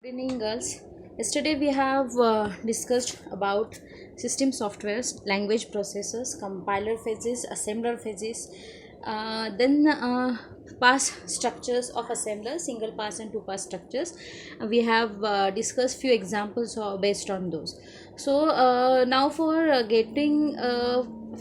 Good evening, girls. Yesterday we have discussed about system softwares, language processors, compiler phases, assembler phases, then pass structures of assembler, single pass and two pass structures. We have discussed few examples based on those. So now for getting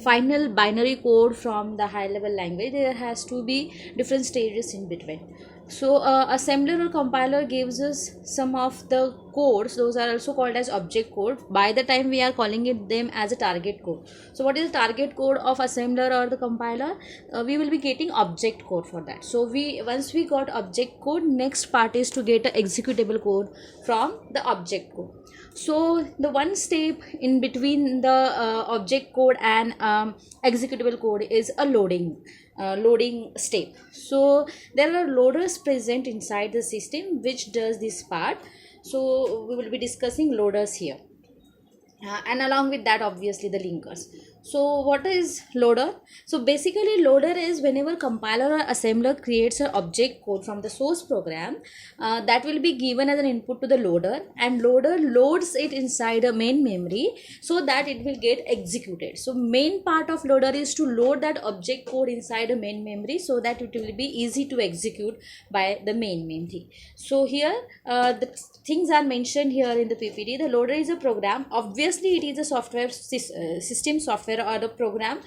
final binary code from the high level language, there has to be different stages in between. So assembler or compiler gives us some of the codes. Those are also called as object code. By the time we are calling it them as a target code. So what is the target code of assembler or the compiler? We will be getting object code for that. So once we got object code, next part is to get a executable code from the object code. So the one step in between the object code and executable code is a loading step. So there are loaders present inside the system which does this part. So we will be discussing loaders here, and along with that obviously the linkers. So what is loader? So basically loader is whenever compiler or assembler creates an object code from the source program, that will be given as an input to the loader, and loader loads it inside a main memory so that it will get executed. So main part of loader is to load that object code inside a main memory so that it will be easy to execute by the main memory. So here the things are mentioned here in the PPT. The loader is a program. Obviously it is a software system software or the program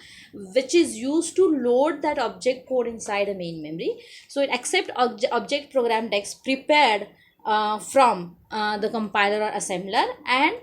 which is used to load that object code inside a main memory. So it accepts object program text prepared from the compiler or assembler, and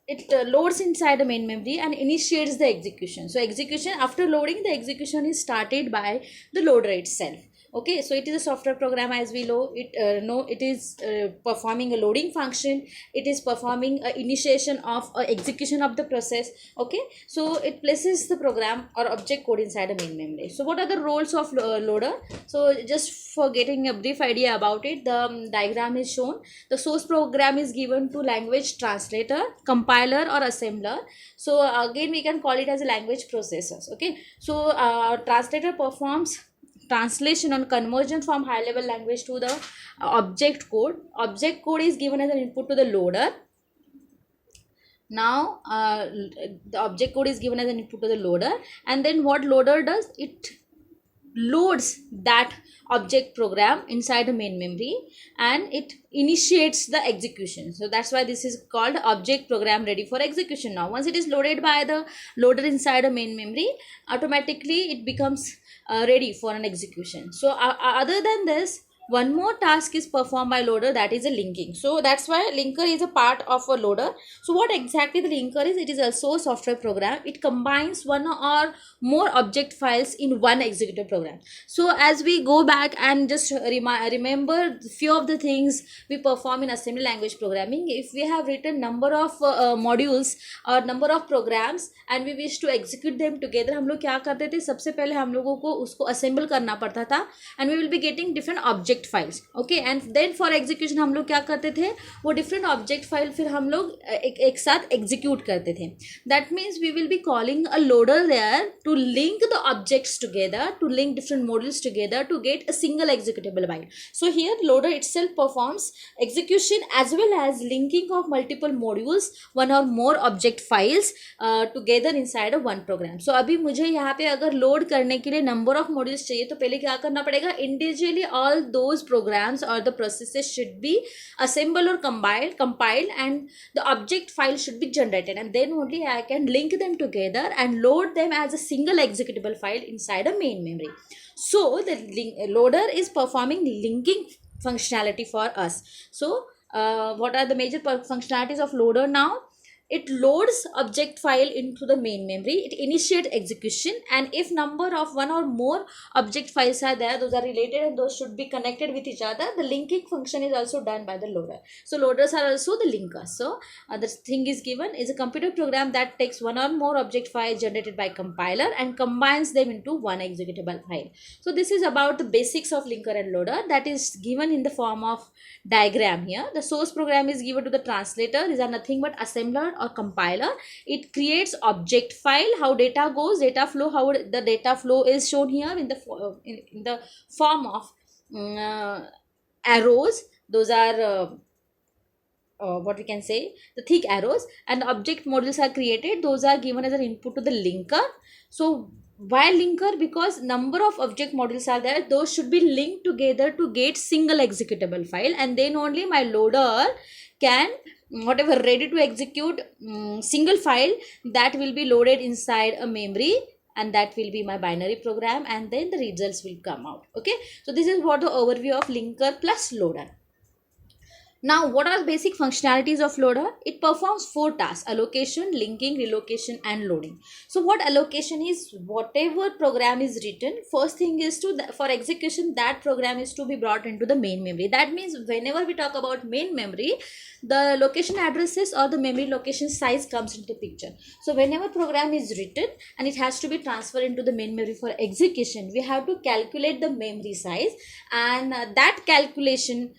it loads inside the main memory and initiates the execution. So execution, after loading, the execution is started by the loader itself. Okay, so it is a software program, as we know it is performing a loading function. It is performing a initiation of execution of the process. Okay, so it places the program or object code inside a main memory. So what are the roles of loader? So just for getting a brief idea about it, the diagram is shown. The source program is given to language translator, compiler or assembler. So again we can call it as a language processors. Okay, so translator performs translation and conversion from high level language to the object code. Object code is given as an input to the loader. Now the object code is given as an input to the loader, and then what loader does, it loads that object program inside the main memory and it initiates the execution. So that's why this is called object program ready for execution. Now once it is loaded by the loader inside the main memory, automatically it becomes ready for an execution. So other than this, one more task is performed by loader, that is a linking. So that's why linker is a part of a loader. So what exactly the linker is? It is also a software program. It combines one or more object files in one executive program. So as we go back and just remember few of the things we perform in assembly language programming, if we have written number of modules or number of programs and we wish to execute them together, हम लोग क्या करते थे, सबसे पहले हम लोगों को उसको assemble करना पड़ता था, and we will be getting different object files. Okay, and then for execution हम लोग क्या करते थे, वो डिफरेंट ऑब्जेक्ट फाइल फिर हम लोग एक साथ एग्जीक्यूट करते थे. That means we will be calling a loader there to link the objects together, to link different modules together to get a single executable file. So here loader itself performs execution as well as linking of multiple modules, one or more object files together inside of one program. So अभी मुझे यहाँ पे अगर load करने के लिए number of modules चाहिए तो पहले क्या करना पड़ेगा, individually all those programs or the processes should be assembled or compiled and the object file should be generated, and then only I can link them together and load them as a single executable file inside a main memory. So the loader is performing linking functionality for us. So what are the major functionalities of loader now? It loads object file into the main memory, it initiates execution, and if number of one or more object files are there, those are related and those should be connected with each other, the linking function is also done by the loader. So loaders are also the linkers. So the thing is given is a computer program that takes one or more object files generated by compiler and combines them into one executable file. So this is about the basics of linker and loader, that is given in the form of diagram here. The source program is given to the translator. These are nothing but assembler or compiler. It creates object file, how data goes, data flow, how the data flow is shown here in the form of arrows. Those are what we can say, the thick arrows, and object modules are created. Those are given as an input to the linker. So why linker? Because number of object modules are there, those should be linked together to get single executable file, and then only my loader can whatever ready to execute single file that will be loaded inside a memory, and that will be my binary program, and then the results will come out. Okay, so this is what the overview of linker plus loader. Now, what are the basic functionalities of loader? It performs 4 tasks: allocation, linking, relocation, and loading. So what allocation is? Whatever program is written, first thing is for execution, that program is to be brought into the main memory. That means whenever we talk about main memory, the location addresses or the memory location size comes into the picture. So whenever program is written and it has to be transferred into the main memory for execution, we have to calculate the memory size, and that calculation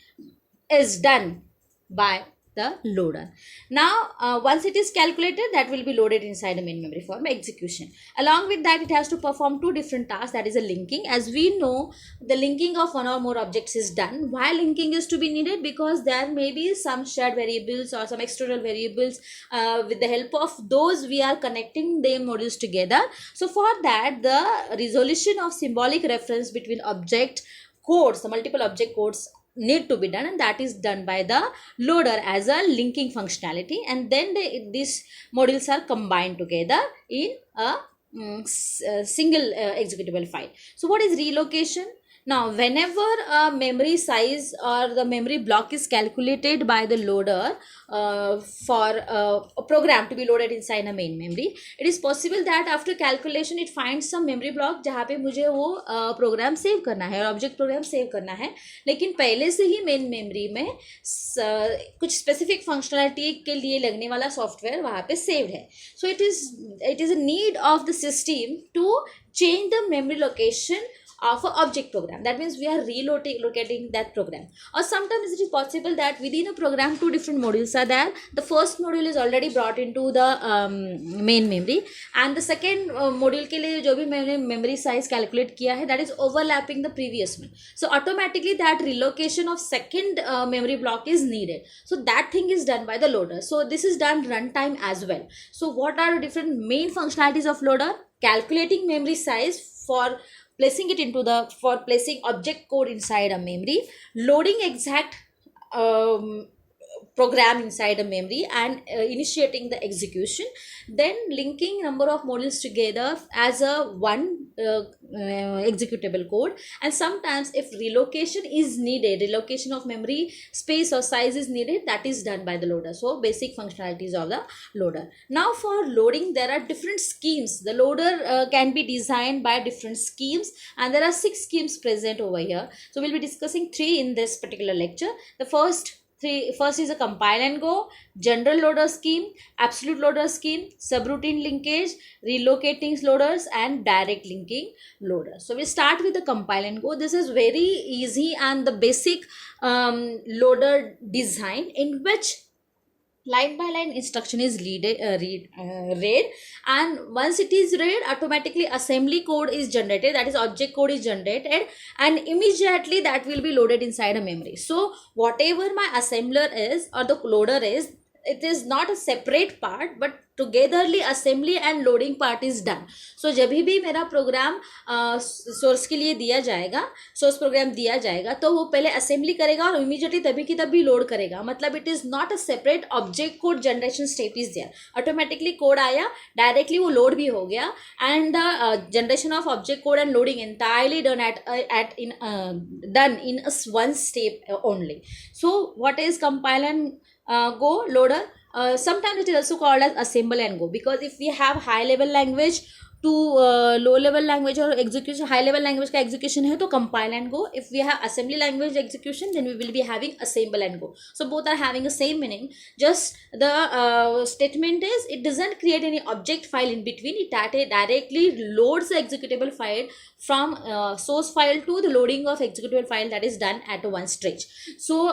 is done by the loader. Now once it is calculated, that will be loaded inside the main memory for execution. Along with that, it has to perform 2 different tasks, that is a linking. As we know, the linking of one or more objects is done. Why linking is to be needed? Because there may be some shared variables or some external variables. With the help of those, we are connecting their modules together. So for that, the resolution of symbolic reference between object codes, the multiple object codes, need to be done, and that is done by the loader as a linking functionality, and then these modules are combined together in a single executable file. So what is relocation? Now whenever a memory size or the memory block is calculated by the loader for a program to be loaded inside a main memory, it is possible that after calculation it finds some memory block जहाँ पे मुझे वो program save करना है, object program save करना है, लेकिन पहले से ही मेन मेमोरी में कुछ स्पेसिफिक फंक्शनलिटी के लिए लगने वाला सॉफ्टवेयर वहाँ पे सेव्ड है. So it is a need of the system to change the memory location of an object program. That means we are relocating that program. Or sometimes it is possible that within a program 2 different modules are there. The first module is already brought into the main memory, and the second module के लिए जो भी मैंने memory size calculate किया है, that is overlapping the previous one. So automatically that relocation of second memory block is needed. So that thing is done by the loader. So this is done runtime as well. So what are the different main functionalities of loader? Calculating memory size for placing it into for placing object code inside a memory, loading exact program inside a memory and initiating the execution, then linking number of modules together as a one executable code, and sometimes if relocation is needed, relocation of memory space or size is needed, that is done by the loader. So basic functionalities of the loader. Now for loading, there are different schemes. The loader can be designed by different schemes, and there are 6 schemes present over here. So we'll be discussing 3 in this particular lecture. The first is a compile and go, general loader scheme, absolute loader scheme, subroutine linkage, relocating loaders, and direct linking loader. So we start with the compile and go. This is very easy and the basic loader design, in which line by line instruction is read, and once it is read, automatically assembly code is generated, that is object code is generated, and immediately that will be loaded inside a memory. So whatever my assembler is or the loader is, it is not a separate part, but togetherly assembly and loading part is done. So जब भी मेरा programme source के लिए दिया जाएगा, source program दिया जाएगा, तो वो पहले असेंबली करेगा और इमीडिएटली तभी की तभी लोड करेगा. मतलब it is not a separate object code generation step is there. Automatically code आया, डायरेक्टली वो लोड भी हो गया, and the generation of object code and loading entirely done in one step only. So what is compile and go loader? Sometimes it is also called as assemble and go, because if we have high level language to low level language or execution, high level language का execution है तो compile and go. If we have assembly language execution, then we will be having assemble and go. So both are having the same meaning. Just the statement is, it doesn't create any object file in between. It directly loads the executable file from source file to the loading of executable file, that is done at one stretch. So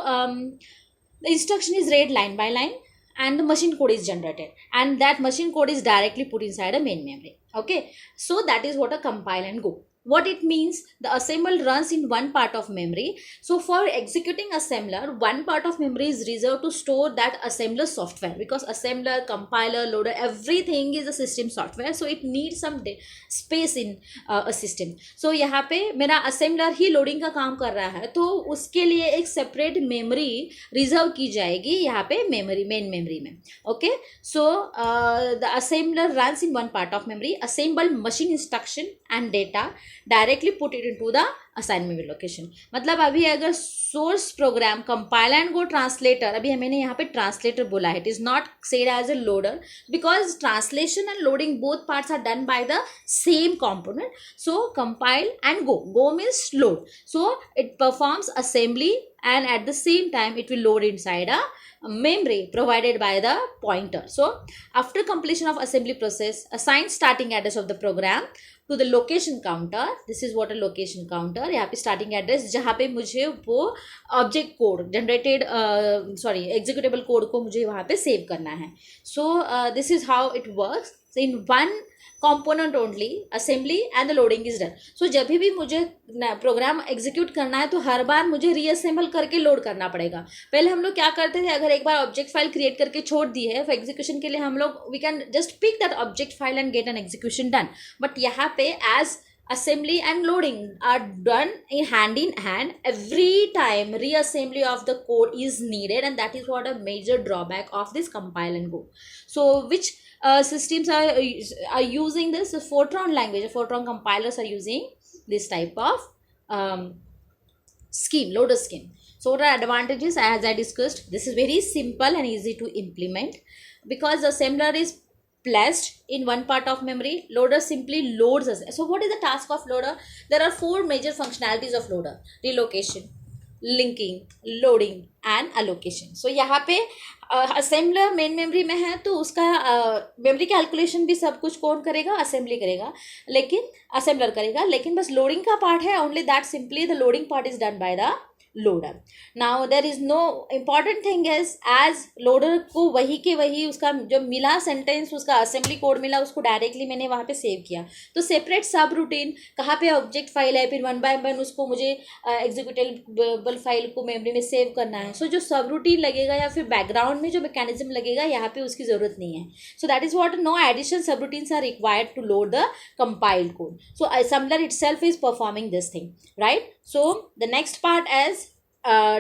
the instruction is read line by line, and the machine code is generated, and that machine code is directly put inside a main memory. Okay, so that is what a compile and go. What it means, the assembler runs in one part of memory. So for executing assembler, one part of memory is reserved to store that assembler software, because assembler, compiler, loader, everything is a system software, so it needs some space in a system. So यहाँ पे मेरा assembler ही loading का काम कर रहा है, तो उसके लिए एक separate memory reserve की जाएगी यहाँ पे memory, main memory में. Okay, so the assembler runs in one part of memory, assemble machine instruction and data, directly put it into the assign memory location. मतलब अभी अगर source program compiler and go translator, अभी मैंने यहाँ पे translator बोला है, it is not said as a loader, because translation and loading both parts are done by the same component. So compile and go means load, so it performs assembly and at the same time it will load inside a memory provided by the pointer. So after completion of assembly process, assign starting address of the program to the location counter. This is what a location counter, यहाँ पे starting address जहाँ पे मुझे वो object code generated executable code को मुझे वहाँ पे save करना है. So this is how it works. So in one component only assembly and the loading is done. So जब भी मुझे प्रोग्राम एग्जीक्यूट करना है तो हर बार मुझे रीअसेंबल करके लोड करना पड़ेगा. पहले हम लोग क्या करते थे, अगर एक बार ऑब्जेक्ट फाइल क्रिएट करके छोड़ दी है फॉर एग्जीक्यूशन के लिए, हम लोग we can just pick that object file and get an execution done. But यहाँ पे as assembly and loading are done in hand, every time reassembly of the code is needed, and that is what a major drawback of this compile and go. So which systems are using this? The Fortran language, Fortran compilers are using this type of scheme, loader scheme. So what are advantages? As I discussed, this is very simple and easy to implement, because the assembler is placed in one part of memory, loader simply loads us. So what is the task of loader? There are four major functionalities of loader: relocation, linking, loading and allocation. So यहाँ पे assembler main memory में है, तो उसका memory calculation भी सब कुछ कौन करेगा? assembly करेगा, लेकिन assembler करेगा, लेकिन बस loading का part है, only that simply the loading part is done by the loader. Now there is no important thing is, as loader को वही के वही उसका जो मिला सेंटेंस, उसका असेंबली कोड मिला, उसको डायरेक्टली मैंने वहाँ पे सेव किया. तो सेपरेट सब रूटीन कहाँ पे ऑब्जेक्ट फाइल है, फिर वन बाय वन उसको मुझे एग्जीक्यूटेबल फाइल को मेमोरी में सेव करना है. सो जो सब रूटीन लगेगा या फिर बैकग्राउंड में जो मैकेनिज्म लगेगा, यहाँ पे उसकी ज़रूरत नहीं है. So that is what, no additional subroutines are required to load the compiled code. So assembler itself is performing this thing, right? So the next part is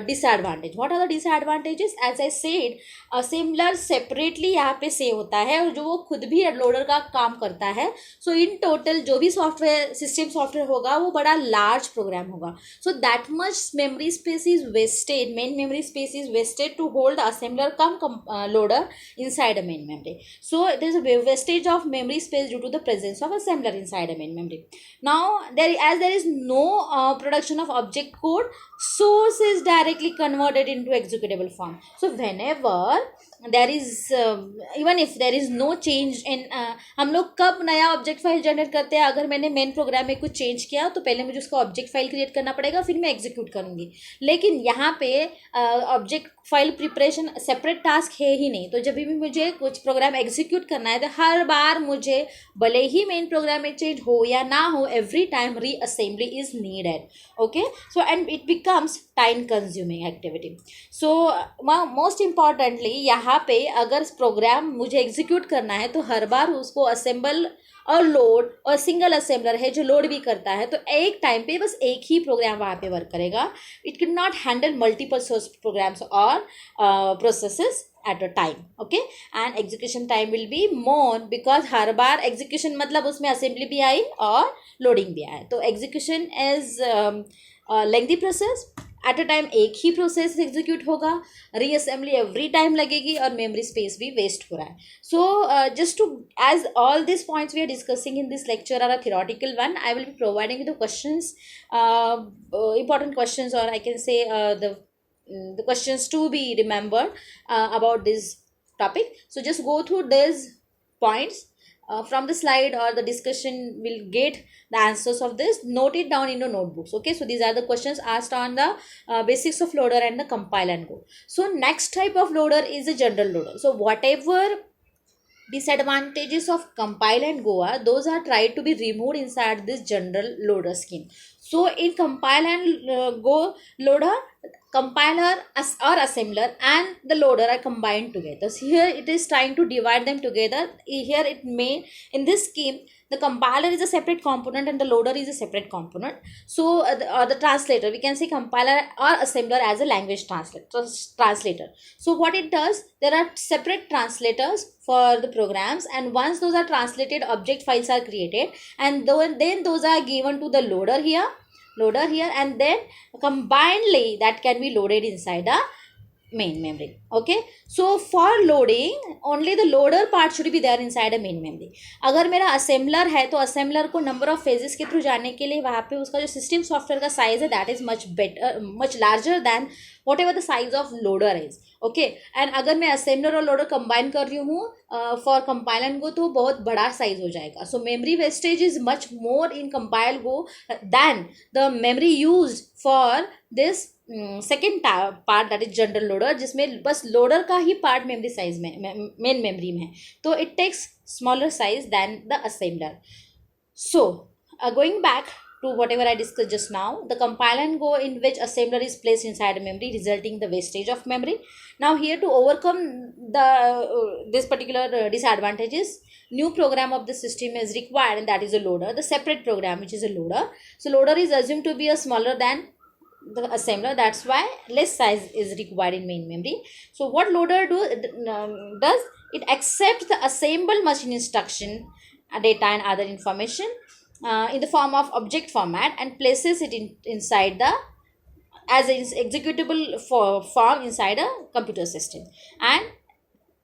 disadvantage. What are the disadvantages? As I said, assembler separately यहाँ पे save होता है, और जो वो खुद भी loader का काम करता है. सो इन टोटल जो भी सॉफ्टवेयर सिस्टम सॉफ्टवेयर होगा वो बड़ा लार्ज प्रोग्राम होगा. So that much memory space is wasted, main memory space is wasted to hold assembler come loader inside a main memory. So there is a wastage of memory space due to the presence of assembler inside a main memory. Now there is no production of object code, source is directly converted into executable form. So whenever there is even if there is no change in हम लोग कब नया object file generate करते हैं? अगर मैंने main program में कुछ चेंज किया तो पहले मुझे उसका ऑब्जेक्ट फाइल क्रिएट करना पड़ेगा, फिर मैं एग्जीक्यूट करूँगी. लेकिन यहाँ पे object file preparation separate task है ही नहीं. तो जब भी मुझे कुछ प्रोग्राम एग्जीक्यूट करना है तो हर बार मुझे भले ही मेन प्रोग्राम में चेंज हो या ना हो, every time reassembly is needed. Okay, so and it becomes time consuming activity. So most importantly यहाँ पे अगर प्रोग्राम मुझे एग्जीक्यूट करना है तो हर बार उसको असेंबल और लोड, और सिंगल असेंबलर है जो लोड भी करता है, तो एक टाइम पे बस एक ही प्रोग्राम वहाँ पे वर्क करेगा. It can not handle multiple source programs और processes at a time. Okay, and execution time will be more because her bar execution मतलब उसमें assembly भी आई और loading भी आया. तो execution is lengthy process. At a time एक ही प्रोसेस एग्जीक्यूट होगा, रीअसेंबली एवरी टाइम लगेगी और मेमोरी स्पेस भी वेस्ट हो रहा है. So just to as all this points we are discussing in this lecture are a theoretical one, I will be providing you the questions, important questions, or I can say the questions to be remembered about this topic. So just go through these points from the slide, or the discussion will get the answers of this. Note it down in your notebooks. Okay, so these are the questions asked on the basics of loader and the compile and go. So next type of loader is a general loader. So whatever Disadvantages of compile and go are those are tried to be removed inside this general loader scheme. So in compile and go loader, compiler or assembler and the loader are combined together. So here it is trying to divide them together. Here it may, in this scheme, the compiler is a separate component and the loader is a separate component. So the translator, we can say compiler or assembler as a language translator. So what it does, there are separate translators for the programs, and once those are translated, object files are created, and then those are given to the loader here, and then combinedly that can be loaded inside the main memory. Okay, so for loading only the loader part should be there inside a main memory. अगर मेरा assembler है तो assembler को number of phases के through जाने के लिए वहाँ पे उसका जो system software का size है that is much larger than whatever the size of loader is. Okay, and अगर मैं assembler और loader combine कर रही हूँ for compile and go तो बहुत बड़ा size हो जाएगा. So memory wastage is much more in compile go than the memory used for this second part that is general loader, जिसमें बस लोडर का ही पार्ट मेमोरी साइज में मेन मेमोरी में है, तो it takes smaller size than the assembler. So going back to whatever I discussed just now, the compile and go in which assembler is placed inside memory, resulting the wastage of memory. Now here to overcome the this particular disadvantages, new program of the system is required, and that is a loader, the separate program which is a loader. So loader is assumed to be a smaller than the assembler, that's why less size is required in main memory. So what loader does, it accepts the assemble machine instruction, data and other information in the form of object format and places it inside the as an executable form inside a computer system. And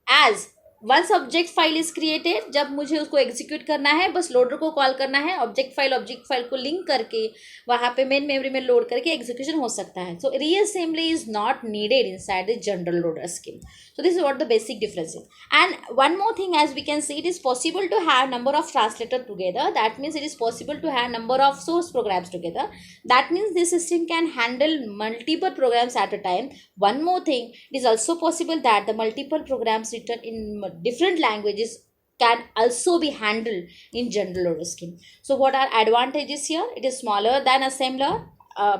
as once object file is created, जब मुझे उसको execute करना है बस loader को call करना है, object file को लिंक करके वहाँ पे मेन मेमोरी में लोड करके एग्जीक्यूशन हो सकता है. So reassembly is not needed inside the general loader scheme. So this is what the basic difference is. And one more thing, as we can see, it is possible to have number of translator together. That means it is possible to have number of source programs together. That means this system can handle multiple programs at a time. One more thing, it is also possible that the multiple programs written in different languages can also be handled in general loader scheme. So what are advantages here? It is smaller than assembler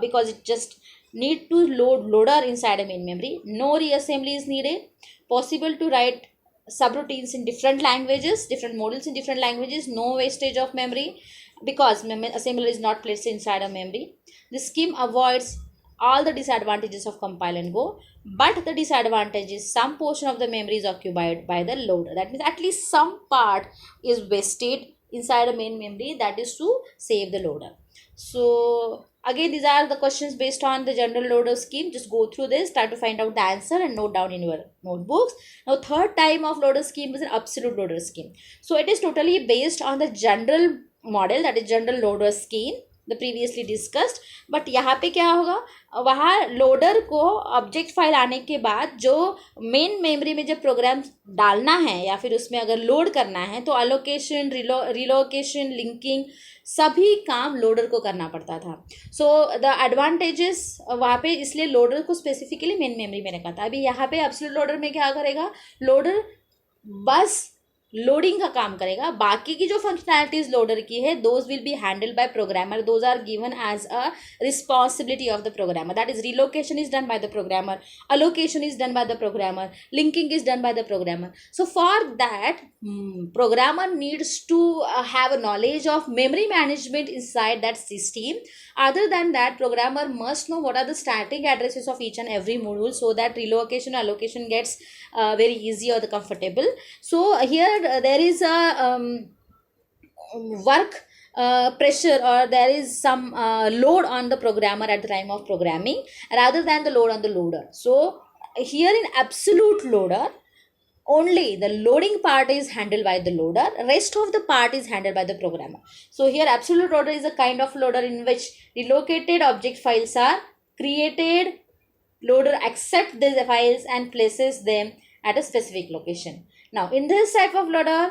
because it just need to load loader inside a main memory. No reassembly is needed. Possible to write subroutines in different languages, different models in different languages. No wastage of memory because assembler is not placed inside a memory. This scheme avoids all the disadvantages of compile and go, but the disadvantage is some portion of the memory is occupied by the loader. That means at least some part is wasted inside a main memory, that is to save the loader. So again, these are the questions based on the general loader scheme. Just go through this, try to find out the answer and note down in your notebooks. Now third type of loader scheme is an absolute loader scheme. So it is totally based on the general model, that is general loader scheme, the previously discussed. But यहाँ पे क्या होगा, वहाँ loader को object file आने के बाद जो मेन मेमोरी में जब प्रोग्राम डालना है या फिर उसमें अगर लोड करना है तो अलोकेशन, रिलोकेशन, लिंकिंग सभी काम लोडर को करना पड़ता था. सो द एडवांटेजेस वहाँ पे इसलिए लोडर को स्पेसिफिकली मेन मेमोरी में रखा था. अभी यहाँ पे एब्सोल्यूट लोडर में क्या करेगा, लोडर बस लोडिंग का काम करेगा, बाकी की जो फंक्शनैलिटीज लोडर की है those will be handled by programmer. Those are given as a responsibility of the programmer. That is relocation is done by the programmer, allocation is done by the programmer, linking is done by the programmer. So for that programmer needs to have a knowledge of memory management inside that system. Other than that, programmer must know what are the static addresses of each and every module so that relocation allocation gets very easy or the comfortable. So here there is a work pressure or there is some load on the programmer at the time of programming rather than the load on the loader. So here in absolute loader, only the loading part is handled by the loader, rest of the part is handled by the programmer. So here absolute loader is a kind of loader in which relocated object files are created. Loader accepts these files and places them at a specific location. Now in this type of loader,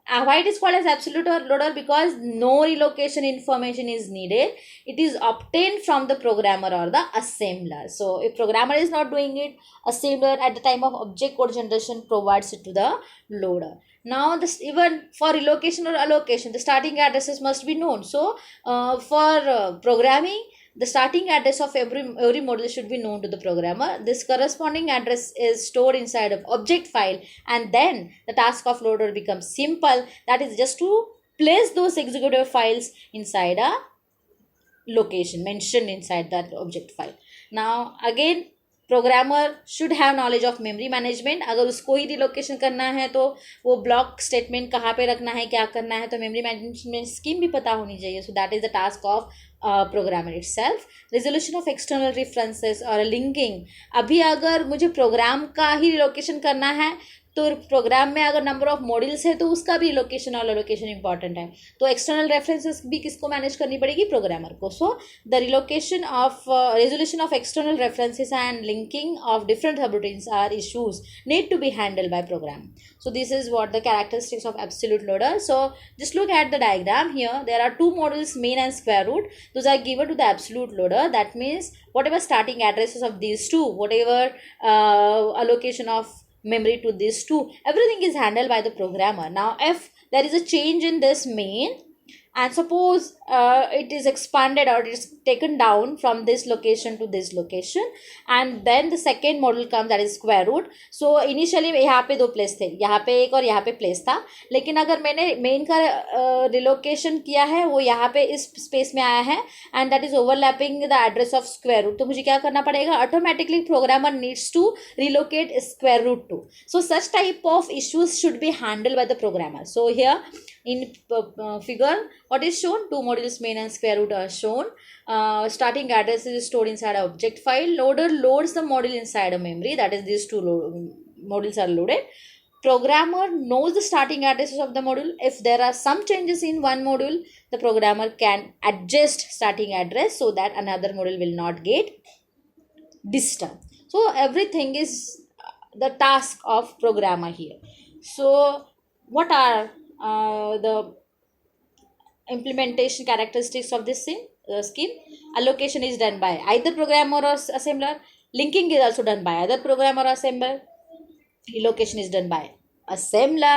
Why it is called as absolute loader? Because no relocation information is needed. It is obtained from the programmer or the assembler. So if programmer is not doing it, assembler at the time of object code generation provides it to the loader. Now this, even for relocation or allocation, the starting addresses must be known. So for programming, the starting address of every module should be known to the programmer. This corresponding address is stored inside of object file, and then the task of loader becomes simple. That is just to place those executable files inside a location mentioned inside that object file. Now again, programmer should have knowledge of memory management. अगर उसको ही relocation करना है तो वो block statement कहाँ पे रखना है, क्या करना है, तो मेमोरी मैनेजमेंट स्कीम भी पता होनी चाहिए. सो that is the task of programmer it self. Resolution of external references और लिंकिंग. अभी अगर मुझे प्रोग्राम का ही रिलोकेशन करना है तो प्रोग्राम में अगर नंबर ऑफ मॉड्यूल्स है तो उसका भी लोकेशन और लोकेशन इंपॉर्टेंट है. तो एक्सटर्नल रेफरेंसेस भी किसको मैनेज करनी पड़ेगी? प्रोग्रामर को. So the relocation of resolution of external references and linking of different subroutines are issues need to be handled by program. So this is what the characteristics of absolute loader. So just look at the diagram here. There are two modules, main and square root. Those are given to the absolute loader. That means whatever starting addresses of these two, whatever allocation of memory to these two, everything is handled by the programmer. Now if there is a change in this main, and suppose it is expanded or it is taken down from this location to this location, and then the second model comes, that is square root. So initially यहाँ पे दो place थे, यहाँ पे एक और यहाँ पे प्लेस था, लेकिन अगर मैंने मेन का रिलोकेशन किया है वो यहाँ पे इस स्पेस में आया है and that is overlapping the address of square root, तो मुझे क्या करना पड़ेगा? Automatically programmer needs to relocate square root to. So such type of issues should be handled by the programmer. So here in figure what is shown, two modules main and square root are shown. Starting address is stored inside an object file. Loader loads the module inside a memory, that is these two modules are loaded. Programmer knows the starting addresses of the module. If there are some changes in one module, the programmer can adjust starting address so that another module will not get disturbed. So everything is the task of programmer here. So what are the implementation characteristics of this scheme? Allocation is done by either programmer or assembler. Linking is also done by either programmer or assembler. Relocation is done by assembler.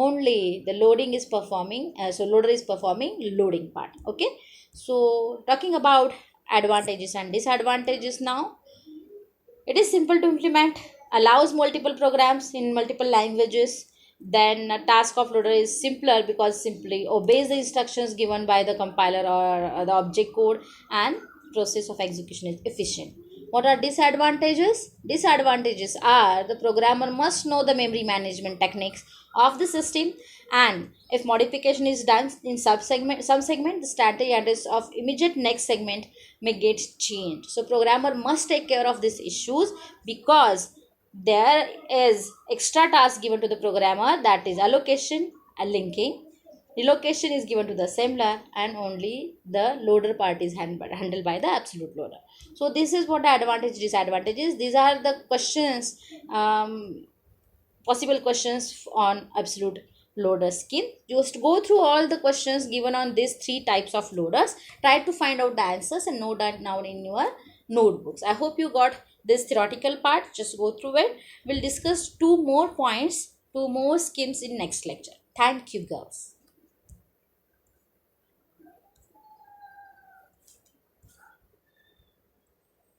Only the loading is performing, so loader is performing loading part. Okay, so talking about advantages and disadvantages now. It is simple to implement, allows multiple programs in multiple languages. Then a task of loader is simpler because simply obeys the instructions given by the compiler or the object code, and process of execution is efficient. What are disadvantages? Disadvantages are the programmer must know the memory management techniques of the system, and if modification is done in some segment, the static address of immediate next segment may get changed. So programmer must take care of these issues because there is extra task given to the programmer, that is allocation and linking. Relocation is given to the assembler, and only the loader part is handled by the absolute loader. So this is what the advantage, disadvantages. These are the questions, possible questions on absolute loader scheme. Just go through all the questions given on these three types of loaders. Try to find out the answers and note that down in your notebooks. I hope you got this theoretical part. Just go through it. We'll discuss two more points, two more schemes in next lecture. Thank you, girls.